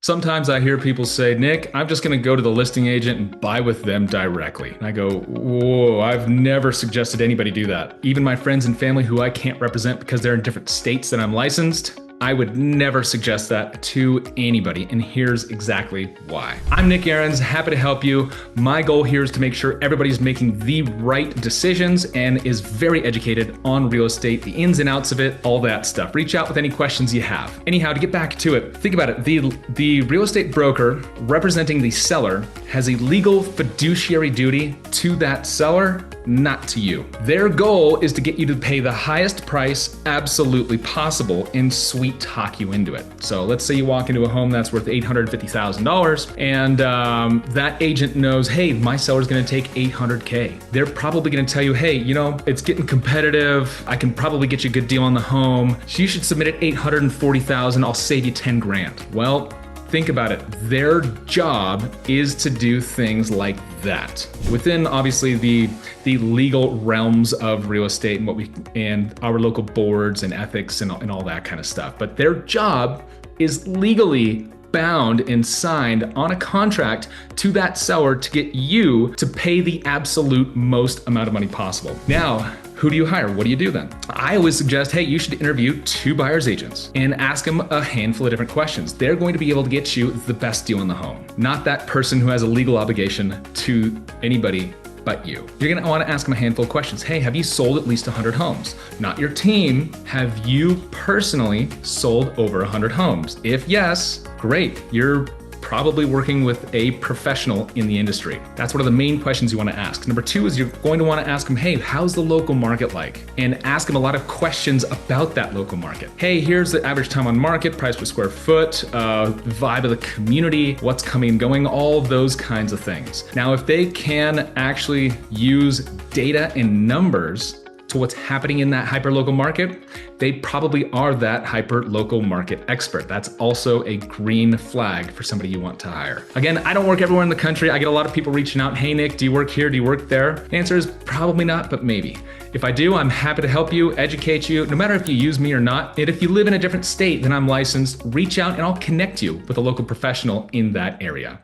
Sometimes I hear people say, Nick, I'm just going to go to the listing agent and buy with them directly. And I go, whoa, I've never suggested anybody do that. Even my friends and family who I can't represent because they're in different states than I'm licensed, I would never suggest that to anybody, and here's exactly why. I'm Nick Ahrens, happy to help you. My goal here is to make sure everybody's making the right decisions and is very educated on real estate, the ins and outs of it, all that stuff. Reach out with any questions you have. Anyhow, to get back to it, think about it. The real estate broker representing the seller has a legal fiduciary duty to that seller, not to you. Their goal is to get you to pay the highest price absolutely possible and sweet talk you into it. So let's say you walk into a home that's worth $850,000 and that agent knows, hey, my seller's gonna take $800K. They're probably gonna tell you, hey, you know, it's getting competitive. I can probably get you a good deal on the home. So you should submit at $840,000. I'll save you 10 grand. Well, think about it. Their job is to do things like that within obviously the legal realms of real estate and our local boards and ethics and all that kind of stuff. But their job is legally bound and signed on a contract to that seller to get you to pay the absolute most amount of money possible. Now, who do you hire? What do you do then? I always suggest, hey, you should interview 2 buyer's agents and ask them a handful of different questions. They're going to be able to get you the best deal in the home, not that person who has a legal obligation to anybody but you. You're gonna wanna ask them a handful of questions. Hey, have you sold at least 100 homes? Not your team. Have you personally sold over 100 homes? If yes, great. You're probably working with a professional in the industry. That's one of the main questions you want to ask. Number 2 is you're going to want to ask them, hey, how's the local market like? And ask them a lot of questions about that local market. Hey, here's the average time on market, price per square foot, vibe of the community, what's coming and going, all of those kinds of things. Now, if they can actually use data and numbers to what's happening in that hyper-local market, they probably are that hyper-local market expert. That's also a green flag for somebody you want to hire. Again, I don't work everywhere in the country. I get a lot of people reaching out, hey Nick, do you work here? Do you work there? The answer is probably not, but maybe. If I do, I'm happy to help you, educate you, no matter if you use me or not. And if you live in a different state than I'm licensed, reach out and I'll connect you with a local professional in that area.